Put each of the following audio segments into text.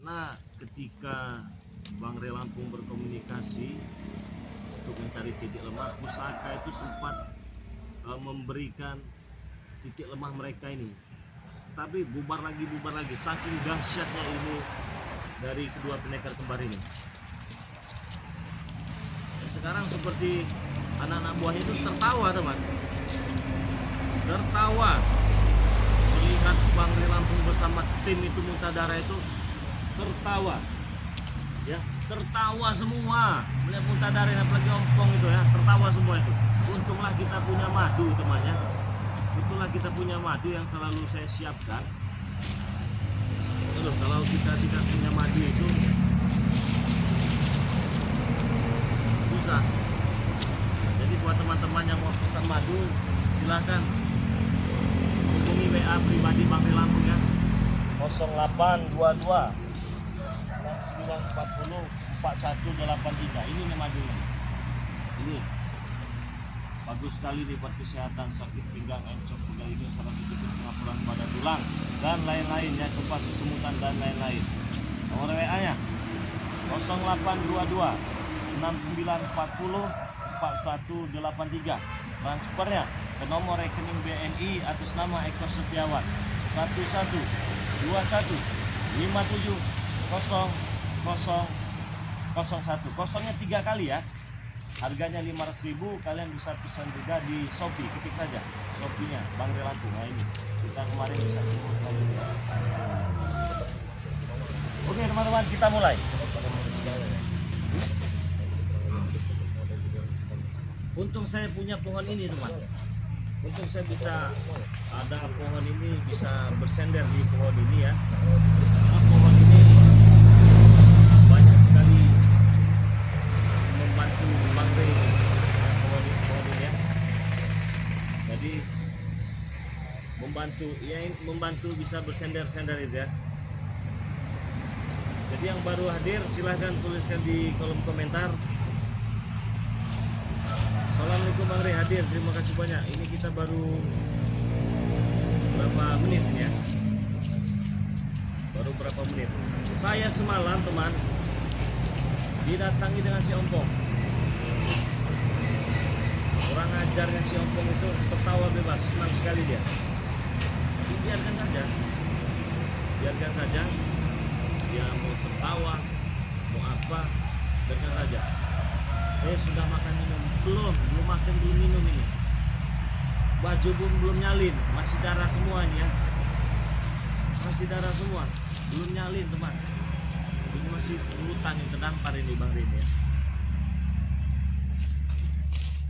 Karena ketika Bang Rey Lampung berkomunikasi untuk mencari titik lemah, Pusaka itu sempat memberikan titik lemah mereka ini, tapi bubar lagi, saking dahsyatnya ini dari kedua pendekar kembar ini. Dan sekarang seperti anak-anak buahnya itu tertawa, teman, tertawa melihat Bang Rey Lampung bersama tim itu Muntadara itu tertawa, ya, tertawa semua melihat Muntadara, apalagi ompong itu ya, tertawa semua itu. Untunglah kita punya madu, temannya. Itulah kita punya madu yang selalu saya siapkan. Loh, kalau kita tidak punya madu itu susah. Jadi buat teman-teman yang mau pesan madu, silahkan hubungi WA pribadi Bang Rey Lampung ya, 0822 6940 4183. Ini nih madunya. Ini bagus sekali nih buat kesehatan, sakit pinggang, encok, pegal ini, saraf tikus, pengapuran pada tulang dan lain-lain ya, kepas kesemutan dan lain-lain. Nomor WA nya 0822 6940 4183. Transfernya ke nomor rekening BNI atas nama Eko Setiawan 1121 57 0001. Kosongnya 3 kali ya. Harganya 500.000. Kalian bisa pesan juga di Shopee, ketik saja Shopee-nya Bang Rey Lampung. Nah, ini kita kemarin bisa sebut lagi. Oke teman-teman, kita mulai. Untung saya punya pohon ini, teman. Untung saya bisa ada pohon ini, bisa bersender di pohon ini ya. Karena pohon ini banyak sekali membantu Bang Rey, pohon ini ya. Jadi membantu bisa bersender-sender itu ya. Jadi yang baru hadir silahkan tuliskan di kolom komentar. Assalamualaikum Bang Rey, hadir, terima kasih banyak. Ini kita baru berapa menit ini ya, baru berapa menit. Saya semalam, teman, didatangi dengan si ompong. Kurang ajarnya si ompong itu, tertawa bebas, senang sekali dia. Tapi biarkan saja dia mau tertawa, mau apa, biarkan saja. Sudah makan minum? Belum makan, belum minum ini. Baju pun belum nyalin, masih darah semua ini ya. Masih darah semua, belum nyalin, teman. Ini masih pulutan yang terdampar ini Bang Rey ya.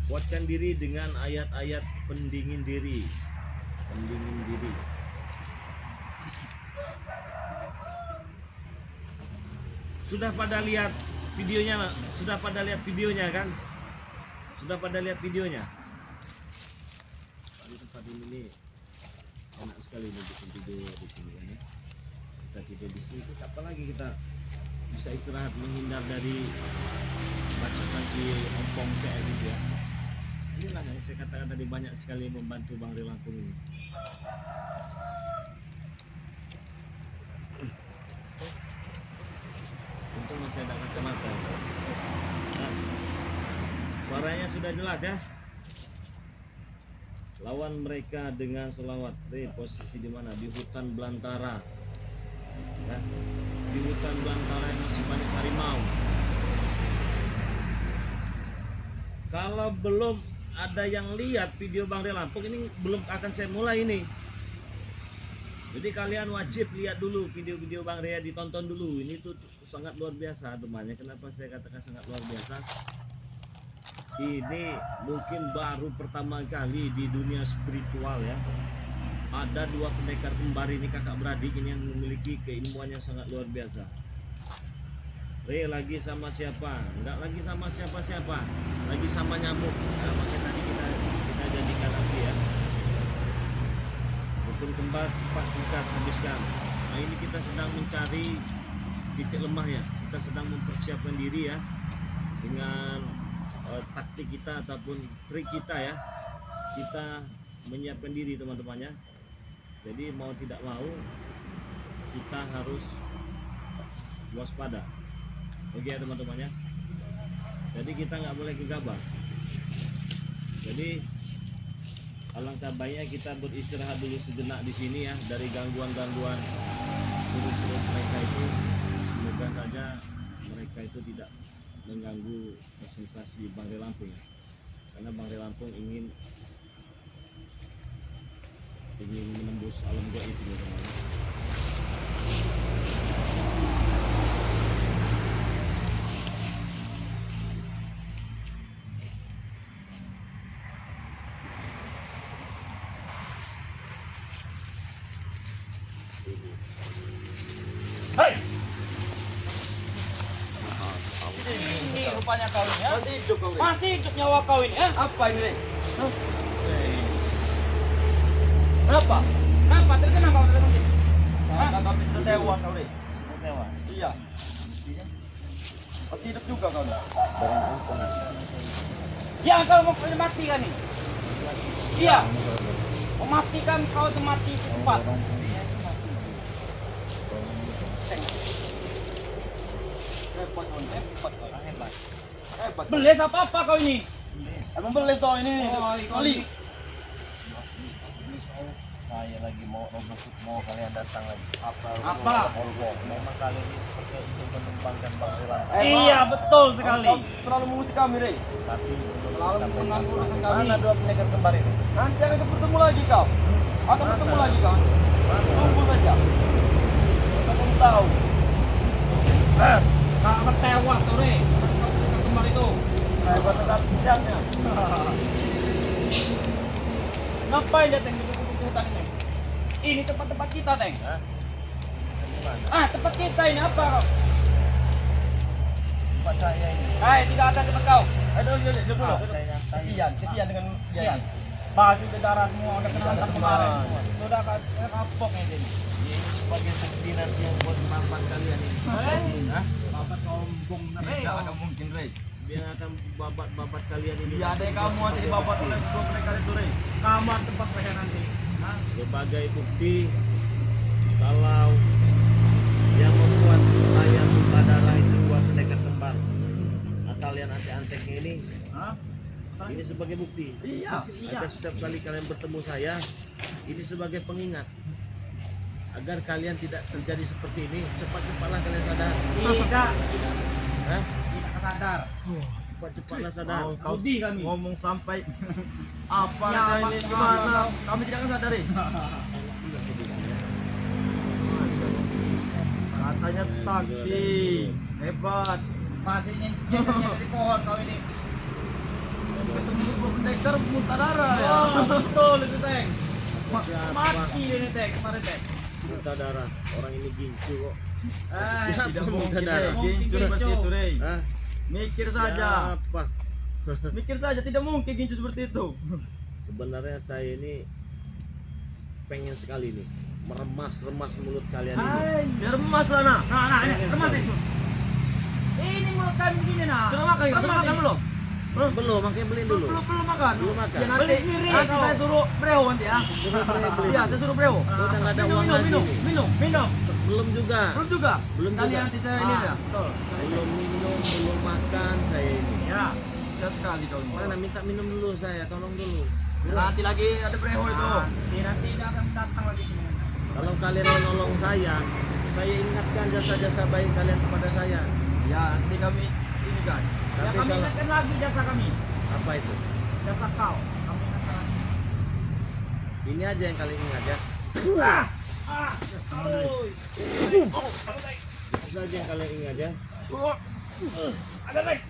Kuatkan diri dengan ayat-ayat pendingin diri. Pendingin diri. Sudah pada lihat videonya, sudah pada lihat videonya kan? Sudah pada lihat videonya. Di tempat ini enak sekali nih bikin video di sini ya. Kita tidur di sini, apa lagi kita bisa istirahat, menghindar dari bacotan si ompong CS itu ya. Inilah yang saya katakan tadi, banyak sekali membantu Bang Rey Lampung ini. Untung masih ada kacamata. Nah, suaranya sudah jelas ya. Lawan mereka dengan selawat. Rey, posisi di mana? Di hutan belantara. Ya, di hutan belantara yang masih banyak harimau. Kalau belum ada yang lihat video Bang Rey Lampung ini, belum akan saya mulai ini. Jadi kalian wajib lihat dulu video-video Bang Rey, ditonton dulu. Ini tuh sangat luar biasa temannya. Kenapa saya katakan sangat luar biasa? Ini mungkin baru pertama kali di dunia spiritual ya, ada dua pendekar kembar ini, kakak beradik ini, yang memiliki keilmuan yang sangat luar biasa. Rey lagi sama siapa? Enggak lagi sama siapa-siapa, lagi sama nyamuk. Nah, makanya tadi kita jadikan api ya. Rukun kembar cepat singkat habiskan. Nah, ini kita sedang mencari titik lemah ya. Kita sedang mempersiapkan diri ya, dengan taktik kita ataupun trik kita ya. Kita menyiapkan diri teman-temannya. Jadi mau tidak mau kita harus waspada. Oke ya teman-teman ya. Jadi kita nggak boleh gegabah. Jadi alangkah baiknya kita beristirahat dulu sejenak di sini ya dari gangguan-gangguan turut-turut mereka itu. Semoga saja mereka itu tidak mengganggu konsentrasi Bang Rey Lampung ya. Karena Bang Rey Lampung ingin menembus alam gaib ini teman-teman. Hei! Ini rupanya kau ini ya? Masih hidup nyawa kau ini ya? Apa ini, Rey? Kenapa? Kenapa? Terkena kau terkena? Kami sudah tewas kau, Rey. Sudah tewas. Iya. Masih hidup juga kau. Ya kau mau mati kan nih? Iya. Memastikan kau itu mati cepat. Hebat kau, hebat kau. Hebat. Hebat. Beles apa kau ini? Emang beli kau ini. Kali. Saya lagi mau kalian datang lagi. Apa? Memang kali ini seperti itu menumbangkan Bang Rey Lampung. Iya betul sekali. Kau terlalu mengusik kami, Rey. Tapi Selalu mengganggu urusan kami. mana dua pendekar kembar ini? Nanti akan bertemu lagi kau. Akan bertemu lagi kau. Tunggu saja. Kamu tahu. Kau tewas sore. Kau pendekar kembar itu. Hebat tetap siapnya. Ngapain dia Teng di hutan ini? Ini tempat-tempat kita Teng. Hah? Tempat kita ini apa kau? Tempat saya ini. Tidak ada tempat kau. Aduh, dulu. Saya Kesian dengan dia Sian. ini. Baju darah semua udah kena hantam kemarin. semua. Sudah kapok ini. ini sebagai bukti nanti yang buat maafkan kalian ini. Hah? Bapak sombong Tidak ada mungkin, Rey. Dia akan babat kalian ini. Dia ada yang kamu nanti dibabat oleh dua mereka itu, Rey. Kamar tempat mereka nanti. Sebagai bukti kalau yang membuat saya luka darah itu buat pendekar kembar kalian antek-anteknya ini sebagai bukti. Iya. Agar setiap kali kalian bertemu saya ini sebagai pengingat agar kalian tidak terjadi seperti ini. Cepat-cepatlah kalian sadar. Tidak. Hah? Tidak sadar. Cepat-cepatlah sadar. Kau Sudi kami. ngomong sampai apa Ya, ini Pak. gimana? Kami tidak akan sadari. Katanya taksi hebat. Masih nyentuh dari pohon kau ini. Ketemu pendekar muntah darah ya. Betul itu Teng. Siapa? Mati ini Teng kemarin Teng. Muntah darah. Orang ini gincu kok. Tidak Tidak muntah mungkin, darah. Rey. Gincu seperti itu, Rey. Hah? Mikir saja. Siapa? Mikir saja, tidak mungkin gincu seperti itu. Sebenarnya saya ini pengen sekali nih meremas-remas mulut kalian ini. Biar emas lah, nak. Nah, ini remas itu. Ini mulut kami di sini nah. Sudah makan, sudah makan belum? Belum, makanya beliin dulu. Belum makan. Belum makan. Ya, nanti, Beli sendiri, nanti kau. saya suruh breho nanti ya. Suruh beli. Iya, saya suruh breho. Udah nggak ada Minum, uang minum, lagi minum, nih. minum. Belum juga. Belum juga. Belum Sekalian juga. nanti saya ini ya. Betul. Belum minum, belum makan saya ini. Ya. Lihat sekali kau ini. Mana minta minum dulu saya, tolong dulu. Nanti lagi ada breho itu. Nanti tidak akan datang lagi semua. Kalau kalian menolong saya ingatkan jasa-jasa baik kalian kepada saya. Ya, nanti kami ini kan. Ya Tapi kami kalau ingatkan lagi jasa kami. apa itu? Jasa kau. Kami ingatkan lagi. Ini aja yang kalian ingat ya. Itu saja yang kalian ingat ya. Ada lagi.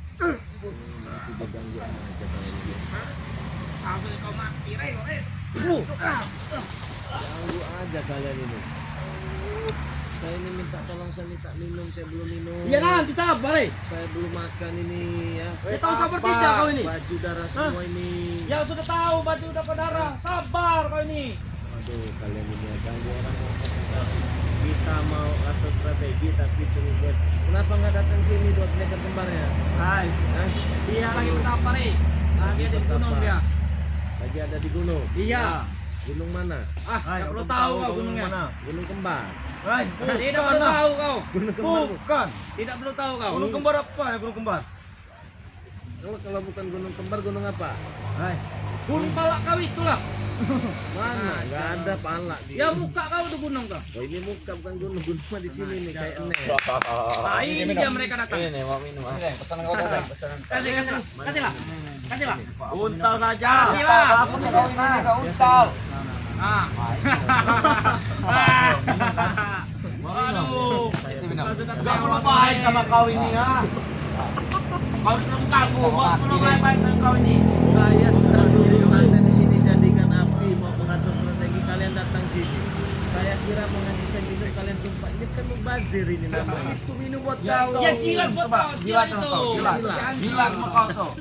Itu ganggu aja kalian ini. Langsung kau mati, Rey. Ganggu aja kalian ini. Saya ini minta tolong, saya minta minum, saya belum minum. Iya nanti sabar, Saya belum makan ini ya. Ya tahu sabar tidak kau ini. Baju darah semua ini. Ya sudah tahu baju udah berdarah. Sabar kau ini. Aduh, kalian ini ya ganggu orang mau konsentrasi. Kita mau atur strategi tapi cuma buat. Kenapa nggak datang sini buat pendekar kembarnya? Hai. Hah? Dia lagi bertapa nih. Lagi ada di gunung dia. Lagi ada di gunung. Iya. Gunung mana? Ah, nggak perlu tahu kau gunungnya. Gunung Kembar. Hai, Tidak perlu tahu kau. Gunung Kembar. bukan. Tidak perlu tahu kau. Gunung kembar apa ya gunung kembar? Kalau bukan Gunung Kembar, gunung apa? Hai. Gunung Palak kau itulah. Mana? Enggak ada palak di. Ya muka kau tuh gunung kau. Oh, ini muka bukan gunung. Gunung mah di sini nih kayak enek. Nah, ini dia mereka datang. Ini mau minum. Pesan kau tadi. Kasihlah. Kasihlah. Untal saja. Kasihlah. Aku mau kau ini kau untal. Ah. Aduh. Gak perlu baik sama kau ini ya. Kau sudah mengganggu, kau perlu baik dengan kau ini. Saya sedang duduk santai di sini jadikan api mau mengatur strategi kalian datang sini. Saya kira mau ngasih saya minum kalian tumpah. Ini kan mubazir ini namanya. Itu minum buat kau. Ya jilat buat kau. Jilat itu. Jilat sama kau tuh.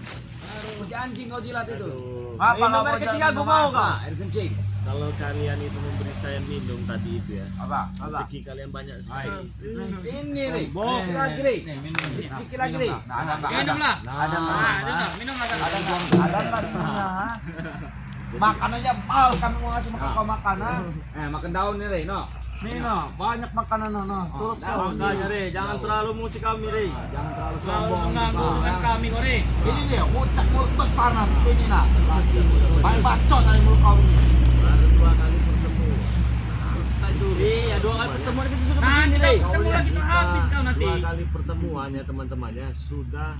Puji anjing kau jilat itu. Apa kau air kencing aku mau kau? Air kencing. Kalau kalian itu memberi saya minum tadi itu ya, Apa? rezeki kalian banyak sekali. Ini nih. Dikit lagi nih. Dikit lagi nih. Minumlah. Ada Ah, minumlah. ada. Makan aja mal kami mau ngasih makan kau makan ah. Makan daun nih, Rey, no. Nih no, banyak makanan no. Turut Makanya, Rey, jangan terlalu muti kami, Rey. Jangan terlalu Selalu sombong. mengganggukan kami kau nih. Ini dia, ucap mulut besar nanti ini nak. Paling bacot dari mulut kau ini. Baru 2 kali bertemu. Iya, 2 kali pertemuan kita sudah Nanti begini, kau Rey. ketemu lagi tuh habis kau nanti. 2 kali pertemuan ya teman-temannya sudah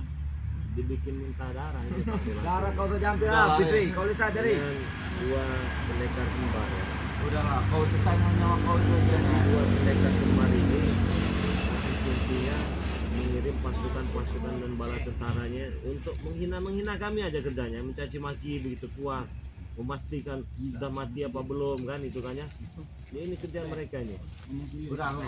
dibikin minta darah ini panggilan. Darah kau tuh hampir habis nih. Kau lihat saja nih. Dengan 2 pendekar kembar ya. Udahlah, kau itu sayang nyawa kau itu dia. 2 pendekar kembar ini intinya mengirim pasukan-pasukan dan bala tentaranya untuk menghina kami aja kerjanya, mencaci maki begitu puas, memastikan sudah mati apa belum kan itu kan ya. Ini kerjaan mereka ini. Udah kau.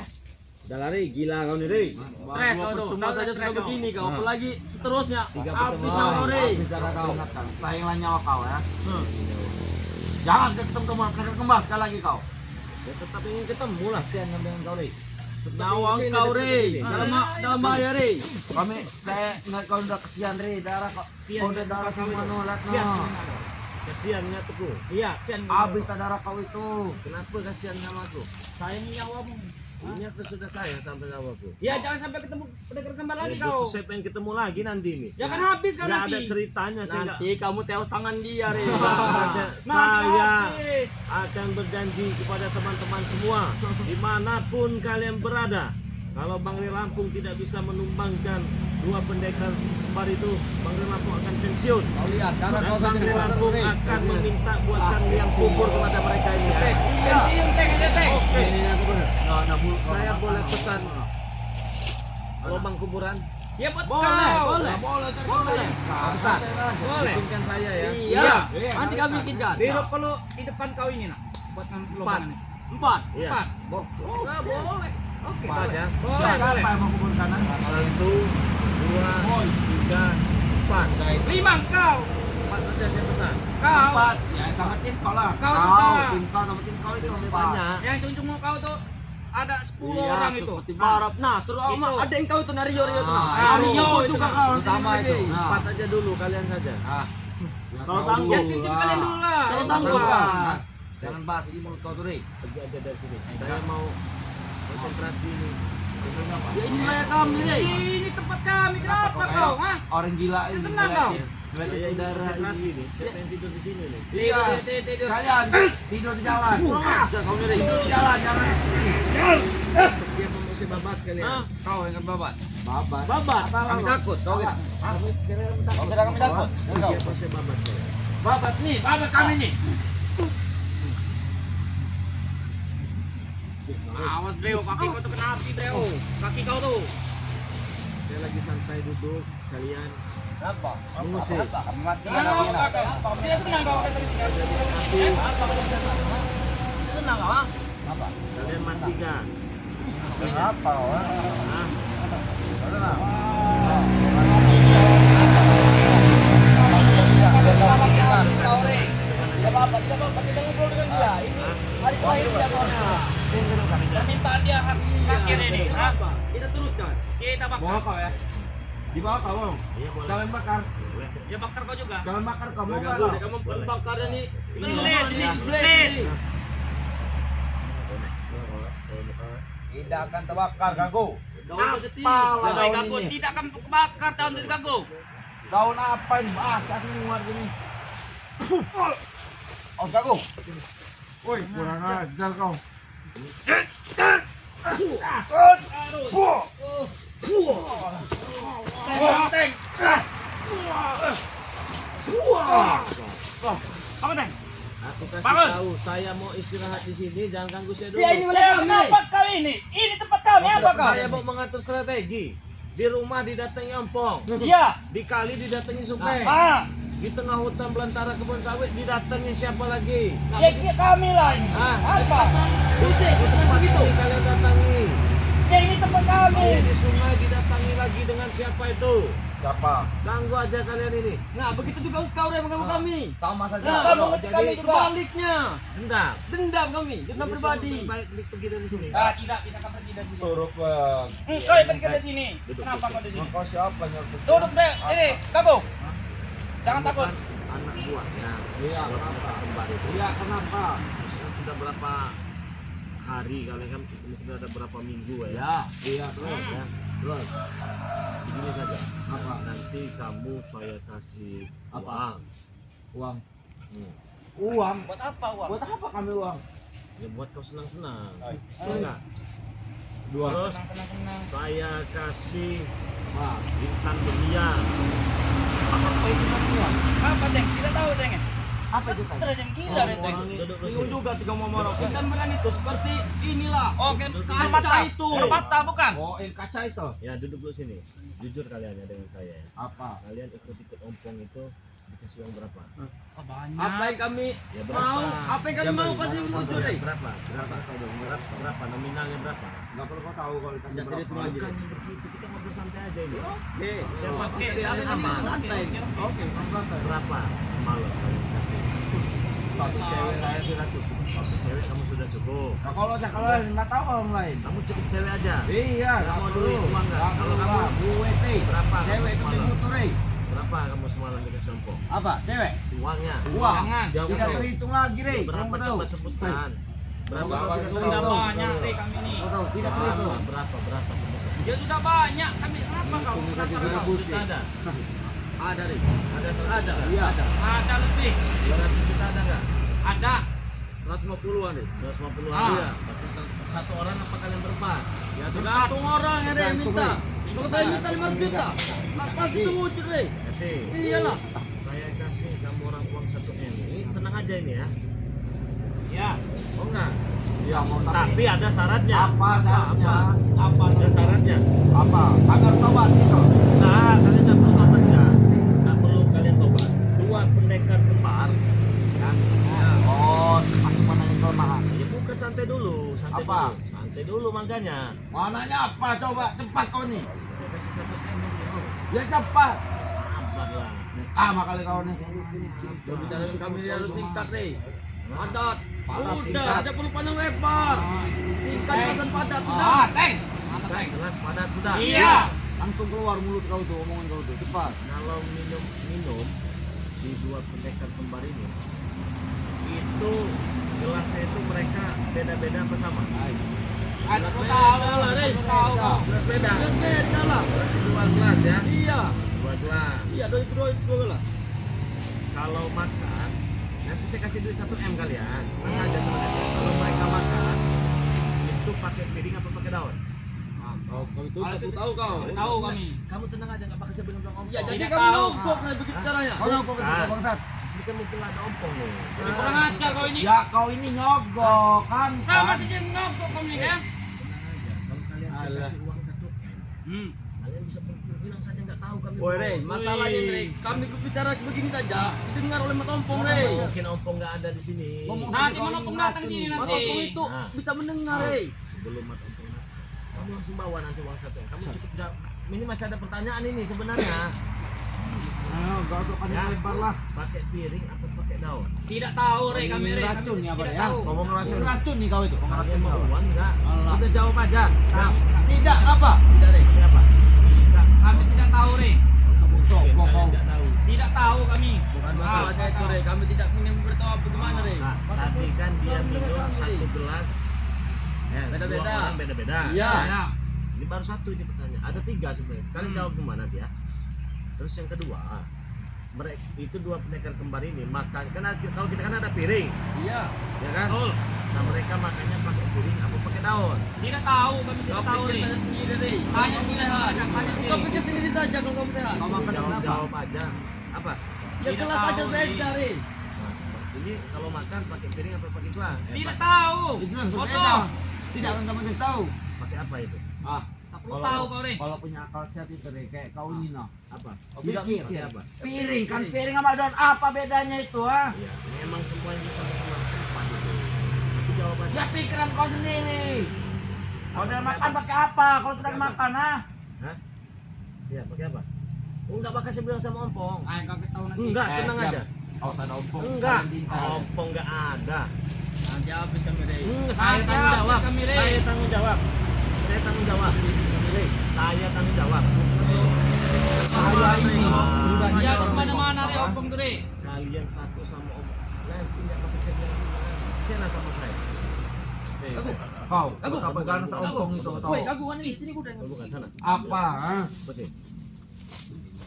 Udah lari, gila kau nih, Rey. Stres kau tuh. Pertemuan saja sudah begini kau, apalagi seterusnya. 3 Habis pertemuan. nyawa, Rey. Habis darah kau ingatkan. Sayanglah nyawa kau ya. Jangan ketemu kembali sekali lagi kau. Saya tetap ingin ketemu lah. Kasihan dengan kau nih. Nyawa kau, Rey. Dalam bahaya, Rey. Saya ingat kau udah kesian Ri, darah kau. Kau udah darah semua nolak no. Kasihannya tuh. Iya, sian. Habis darah kau itu. Kenapa kasihan nyamaku? Sayang nyawamu. Ini aku sudah sayang sampai nyawaku. Ya jangan sampai ketemu pendekar kembar lagi Ya, kau. gitu, saya pengen ketemu lagi nanti ini. Ya kan habis kau Nggak nanti. ada ceritanya saya nggak. Nanti kamu teos tangan dia, Rey. Saya Nanti habis. akan berjanji kepada teman-teman semua dimanapun kalian berada, kalau Bang Ri Lampung tidak bisa menumbangkan 2 pendekar kembar itu, Bang Ri Lampung akan pensiun Kau lihat, darah dan kau Bang saja Ri Lampung Rey. akan meminta buatkan liang kubur kepada mereka ini ya. Pensiun teng. Ini aku bener. Saya boleh pesan lubang kuburan? Ya buat Boleh, kau. boleh. Boleh kan boleh. Besar. Boleh. Bikinkan saya ya. Iya. Nanti kami bikinkan. Biru perlu di depan kau ini nak. Buat ngelobangan ini. 4. Iya. 4. Nah, boleh. Oke aja. Boleh. Siapa yang mau kubur kanan? 1, 2, 3, 4. 5 kau. 4 saja saya pesan. Kau. 4. Ya sama tim kau lah. Kau Kau, juga. tim kau sama tim kau itu Saya 4. banyak. Yang cungcung kau tuh ada 10 Iya, orang itu. seperti Barab. Nah, terus Itu. ada yang kau itu Nario tuh. Ah, Nario itu juga nah. kau nanti Utama lagi. itu. Nah. 4 aja dulu kalian saja. Kalau sanggup. Ya tunjuk kalian dulu lah. Kalau Yang sanggup, dua. Kang. Jangan bahas di mulut kau tuh, Ri. Pergi aja dari sini. Saya mau konsentrasi ini. Ya ini wilayah kami, Rey. Ini tempat kami. Kenapa kayak kau? Hah? Orang gila ini. Senang kau? Saya ini konsentrasi nih. Saya pengen tidur di sini nih. Iya. Tidur. Kalian tidur di jalan. Kurang ajar kau nih, Rey. Tidur di jalan, jangan di sini. Dia mau mesti babat kalian. Hah? Kau yang babat. Babat. Babat. Kami takut. Kau gitu. Kamu kira Kau kira kami takut? Dia pasti babat kalian. Babat nih. Babat kami nih. Awas Breo, kaki kau tuh kena api Breo. Kaki kau tuh. Saya lagi santai duduk. Kalian Apa? mengusir. Kami mati. Dia senang kau kata Senang kau, ah? Kalian matikan. Apa kau, ah? Hah? Tidak apa-apa, tidak apa-apa. Kita ngobrol dengan dia. Ini hari terakhir dia soalnya. permintaan dia terakhir ini. Hah? Apa? Kita teruskan. Kita Bawa bakar. kau ya. Di bawah kau. Iya boleh. Jangan bakar. Boleh. Ya bakar kau juga. Jangan bakar kau mau Enggak kau. boleh. Kamu bakar ini Tulis ini, tulis. Tidak akan terbakar gago. Apa gago tidak akan kebakar tahun itu gago. Daun apa ini? Basah semua gini. Oh gago. Woi, kurang ajar kau. Teng. Apa teng? Aku kasih Bangun. tahu, saya mau istirahat di sini, jangan ganggu saya dulu. Ya ini tempat kau ini. Ini tempat kami apa kau? Saya mau mengatur strategi. Di rumah didatangi ompong, Iya. di kali didatangi sungai, Ah, di tengah hutan belantara kebun sawit didatangi siapa lagi? ya kami lah ini. Ah, Apa? tempat ini kalian datangi. Ya ini tempat kami. Saya di sungai didatangi lagi dengan siapa itu? Siapa? Ganggu aja kalian ini. Nah, begitu juga engkau Rey mengganggu kami. Sama saja. Nah, kamu ngasih kami juga. Sebaliknya. Enggak. Dendam kami, dendam pribadi. Baik pergi dari sini. Ah, tidak akan pergi dari sini. Suruh bang. Kau yang pergi dari sini. Kenapa kau di sini? Kau siapa nyokot? Duduk deh. Ini, gago. Jangan takut. Anak buahnya. Iya, Kalau kenapa? kembar itu. Iya, kenapa? Kan sudah berapa hari kalian kan sudah ada berapa minggu ya? Ya, iya terus. Ya. Terus begini saja. Apa? Nanti kamu saya kasih Apa? uang. Uang. Hmm. Uang. Buat apa uang? Buat apa kami uang? Ya buat kau senang-senang. Hai. Enggak. Dua. Terus Senang-senang. saya kasih Wah. bintang berlian. Apa itu maksudnya? Apa teng? Tidak tahu teng. Apa itu tadi? Terus yang gila deh teng. Duduk di Bingung sini. juga tiga orang. Ikan beran itu seperti inilah. Oke, Kaca mata itu. Mata bukan? Oh, kaca itu. Ya duduk dulu sini. Jujur kalian ya dengan saya. Ya. Apa? Kalian ikut-ikut ompong itu dikasih uang berapa? Oh, banyak. Apa yang kami Ya berapa? mau? Apa yang kami mau pasti jujur deh. Berapa? Berapa? Berapa? Nominalnya berapa? Enggak perlu kau tahu kalau dikasih berapa. Bukan yang begitu, kita ngobrol santai aja ini. Oke. Saya pasti Oke, ada ada sama. Santai. Oke, santai. Berapa semalam kalian kasih? Satu cewek saya sudah cukup. Satu cewek kamu sudah cukup. Nah, kalau lain enggak tahu kalau yang lain. Kamu cukup cewek aja. Iya, Kamu kamu mau dulu. duit uang nggak? Kalau kamu UWT. berapa kamu Cewek itu semalam? dibutuh, Rey. Berapa kamu semalam dikasih ompong? Apa? Cewek? Uangnya. Uang. Jangan. Jangan Tidak tahu. terhitung lagi, Rey. Berapa Kamu tahu? coba sebutkan? Berapa Berapa? kau tidak Sudah Sudah terhitung? banyak deh kami ini. Kau tahu? Tidak terhitung. Berapa? Ya sudah banyak. Kami apa kau? Hitung Kenapa saja kau? 200 Juta ada? Ada, Rey. Ada 100 Ada. juta? Iya, ada. Ada lebih. 200 juta ada nggak? Ada. 150-an, Rey. 150 Ah. ada. Tapi satu orang apa kalian berempat? Ya tergantung orang yang ada yang minta. Kalau saya minta 5 juta, nah, pasti terwujud, Rey. Kasih. Iyalah. Saya kasih kamu orang uang 1 M. Ini tenang aja ini ya. Ya. Oh enggak? Iya, mau Tapi ada syaratnya. apa syaratnya? Apa? Ada syaratnya. Apa? Agar tobat gitu. Nah, kalian tidak perlu tobat ya. Tidak perlu kalian tobat. 2 pendekar kembar. Ya. Oh, masih mana yang kelemahan? Ya bukan santai dulu. Santai Apa? dulu. Santai dulu makanya. Mananya apa? Coba cepat kau nih. Saya kasih 1 M ini. Oh, Ya cepat. sabar lah. Lama kali kau nih. Bicara kami harus singkat, Rey. Padat. Padat, Udah, singkat. tidak perlu panjang lebar. Singkat dan padat. Ah, Udah. teng. Sudah, jelas padat sudah. Iya. Langsung keluar mulut kau tuh, omongan kau tuh. Cepat. Kalau minum di 2 pendekar kembar ini itu gelasnya itu mereka beda-beda apa sama? Aku tahu. Aku tahu kau. Gelas beda. Ya beda lah. Berarti 2 gelas ya. Iya. 2 gelas. Iya, dua lah. Kalau makan nanti saya kasih duit 1 M kalian. Tenang aja, tenang aja. Kalau mereka makan itu pakai piring apa pakai daun? Kau itu tak tahu kau. Tahu kami. Kamu tenang aja, nggak pakai saya bilang ompong. Ya jadi Tidak kami tahu. nombok nih begitu caranya. Kau nombok Kan. bangsat. Di sini kan mumpung ada ompong nih. Jadi kurang ajar kau ini. Ya kau ini nyogok kan. Sama sih dia ngobok kau ini ya. Tenang aja. Kalau kalian saya Alah. kasih uang 1 M, kalian bisa pergi bilang saja nggak tahu kami. Woi, Rey, bohong. masalahnya Rey, kami bicara begini saja, didengar oleh Mas Ompong, Rey. Mungkin ompong nggak ada di sini. Nanti mana pun datang sini Mas nanti. Ompong itu Nah. bisa mendengar, Rey. Sebelum mat ompong datang, kamu langsung bawa nanti uang 1 M. Kamu cukup jawab. Ini masih ada pertanyaan ini sebenarnya. Gak usah Ya, lebar lah. pakai piring atau pakai daun? Tidak tahu Rey kami Rey. Racun ya, Pak, Tidak ya? tahu. Ngomong racun. Racun nih kau itu. Kalian mau uang nggak? Alah. Udah jawab aja. Tidak apa? Tidak, Rey. Siapa? Kami tidak tahu Rey. Mungkin kok. kalian tidak tahu. Tidak tahu kami. Bukan masalahnya itu, Rey. Kami tidak ingin beritahu bagaimana, Rey. Nah, tadi kan dia minum satu gelas. Ya, Beda-beda. dua orang beda-beda. Iya. Ya. Ini baru satu ini pertanyaan. Ada tiga sebenarnya. Kalian jawab gimana dia? Terus yang kedua, mereka itu dua pendekar kembar ini makan kan kalau kita kan ada piring, Iya. ya kan? Betul. Nah mereka makannya pakai piring apa pakai daun? Tidak tahu kami tidak Kau tahu pikir nih. saja sendiri, Rey. Hanya sehat, hanya Kau sendiri. pikir sendiri saja kalau kamu sehat. Kau makan kenapa? Jawab aja. Apa? Ya Tidak kelas tahu, saja beda, Rey. Nah, ini kalau makan pakai piring apa pakai gelas? Tidak tahu. Itu kan berbeda. Potong. Tidak akan kamu tahu. Pakai apa itu? Ah, Tak perlu tahu kau nih. Kalau punya akal sehat itu deh, kayak kau ini noh. Apa? Tidak Pakai mikir. apa? Piring kan piring sama daun apa bedanya itu ah? Iya, ini emang semuanya sama-sama empat itu. Tapi jawab aja. Ya pikiran kau sendiri. Kau udah makan pakai apa? Kalau tidak makan ah? Hah? Iya, pakai apa? Oh, enggak bakal saya bilang sama ompong. Ayo kau kasih tahu nanti. Enggak, tenang diam. aja. Kau sadar ompong. Enggak, ompong enggak ada. nanti habis kami, Rey. Saya tanggung jawab. kami, Rey. Saya tanggung jawab. Saya tanggung jawab. Saya tanggung jawab. Saya ini pribadi Dia orang di mana-mana tua. Rey opong tuh Rey. Kalian takut sama om. Nanti enggak pakai saya bilang cena sama saya. Kau, kau pegang sa ompong itu tahu. Woi, kagu kan ini. Sini gua Oh, bukan sana. Apa? ah? Oke.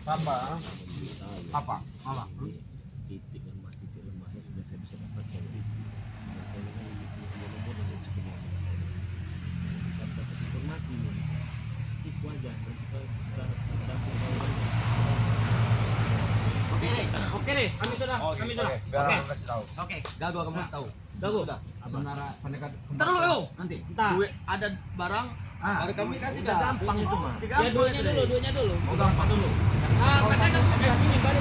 Apa? ah? Apa? Apa? Titik lemahnya sudah saya bisa dapatkan. Dapat informasi ini. Itu aja. Nanti kita Oke Rey. Oke Rey. Kami sudah. Kami sudah. Biar Oke. aku kasih tahu. Oke. Gagu kamu kasih tahu. Gagu. Sebenarnya pendekat. Ntar dulu, yo. Nanti. Entah. Duit ada barang, Ah, ada kami kasih udah dah. gampang itu mah. Ya duitnya dulu, duitnya dulu. mau gampang dulu. Ah, katanya kamu dari sini baru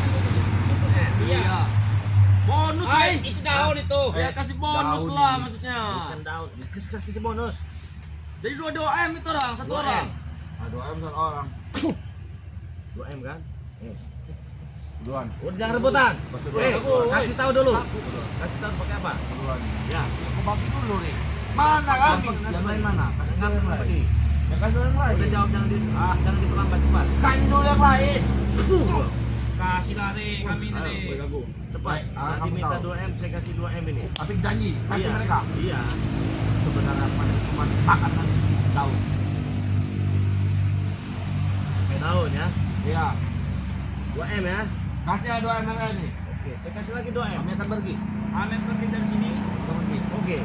Iya. Bonus, Ah, Rey. itu daun itu. Ya kasih bonus daun lah ini. maksudnya. Bukan daun. Kasih bonus. Jadi 2 M itu orang, satu 2M. orang. Aduh, ayam satu orang. 2M kan? Duluan. Udah jangan rebutan. Kasih tahu dulu. Kasih tahu pakai apa? Duluan. Ya. Aku bagi dulu nih. Mana kami? Yang lain mana? Kasih kami yang lain. Ya kasih yang lain. Udah jawab jangan diperlambat cepat. Kasih dulu yang lain. Kasih lari kami Ayo, nih. cepat. Ah, Tadi kamu minta tahu. 2M, saya kasih 2M ini. Tapi janji kasih Iya. mereka. Iya. Sebenarnya pada cuma akan nanti isi daun. Pakai daun ya. Iya. 2M ya. Kasih ada 2 ml ini. Oke, saya kasih lagi 2M. Kami akan pergi. Kami pergi dari sini. Kita pergi. Oke.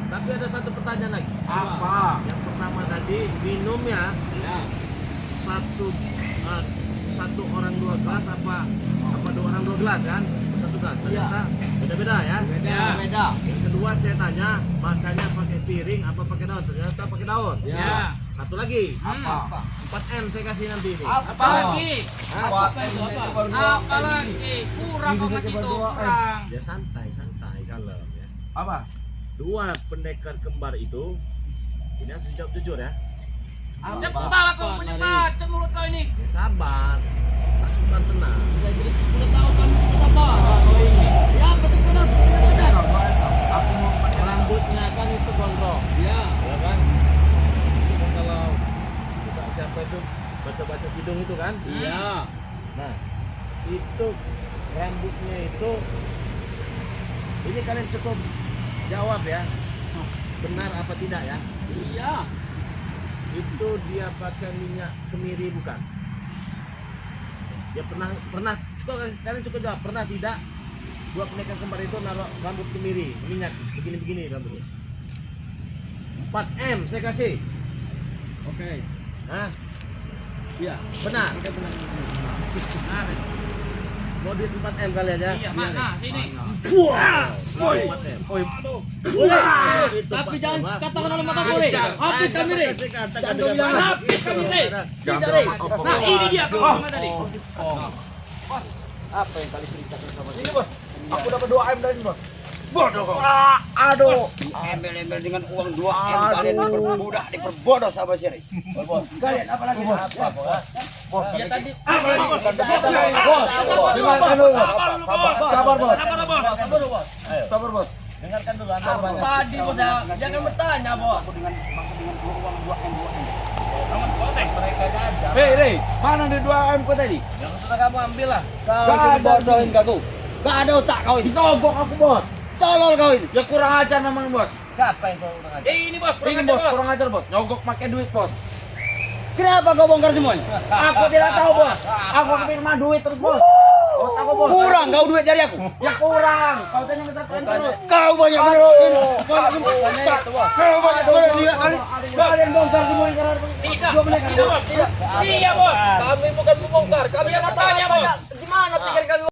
Tapi ada satu pertanyaan lagi. Apa? Yang pertama tadi minumnya Ya. satu orang 2 gelas apa 2 orang 2 gelas kan? Satu gelas. Ternyata beda-beda ya. Beda, Ya. beda. Yang kedua saya tanya makannya pakai piring apa pakai daun? Ternyata pakai daun. Ya. Satu lagi. Apa? 4M saya kasih nanti ini. Apa lagi? Hah? Apa itu apa? Apa lagi? Kurang kau Ini kasih saja itu, berdua, kurang. Ya santai kalem ya. Apa? 2 pendekar kembar itu ini harus dijawab jujur ya. Cepat kau punya bacot mulut kau ini. Ya, sabar tenang. Udah tahu kan kita sabar. Ya, betul-betul. Benar. Aku mau pakai Rambutnya kan itu gondrong, Ya. ya kan? Itu kalau kita siapa itu baca-baca hidung itu kan? Iya. Nah, itu rambutnya itu ini kalian cukup jawab ya. Benar apa tidak ya? Iya. Itu dia pakai minyak kemiri bukan? Dia pernah kalian cukup jawab pernah tidak 2 pendekar kembar itu naruh rambut kemiri minyak begini rambutnya. 4M saya kasih. Oke. Hah? Iya. Benar. Nah, Mau di 4M kalian ya? iya, mana? Sini. Woi. 4M. Tapi jangan katakan oleh mata boleh. Habis kami, Rey. Jangan bilang habis kami, Rey. Tidak, Rey. Nah, ini dia kau mana tadi? Bos, Apa yang kalian ceritakan sama ini bos. Aku dapat 2 M dari ini, bos. bodoh kau. Aduh. Embel-embel dengan uang 2 M kalian diperbodoh sama si Rey. Bos. Kalian apa lagi? Apa, bos? Ya tadi. Bos. Dengarkan dulu. Sabar, bos. Sabar, bos. Sabar, bos. Sabar bos. Dengarkan dulu Anda Aku banyak. tadi bos ya. Jangan bertanya bos. Aku dengan uang 2M. Mereka aja. Hei, mana ada 2M kau tadi? Yang sudah kamu ambil lah. Kau ini bodohin kau. Gak ada otak kau ini. Bisa obok aku bos. Tolol kau ini. Ya kurang ajar memang bos. Siapa yang kau kurang ajar? Ini bos, Ini bos kurang ajar bos. Nyogok pakai duit bos. Kenapa kau bongkar semuanya? Aku tidak tahu bos. Aku kepingin duit terus bos. Bos aku bos. Kurang kau duit dari aku. Ya kurang. Kau tanya minta terus. Kau banyak benar. Bukannya itu bos. Kau banyak benar juga kali. Kalian bongkar semuanya karena Tidak, dua mereka. tidak bos, tidak. Iya bos. Kami bukan membongkar, kami yang bertanya bos. Gimana pikir kami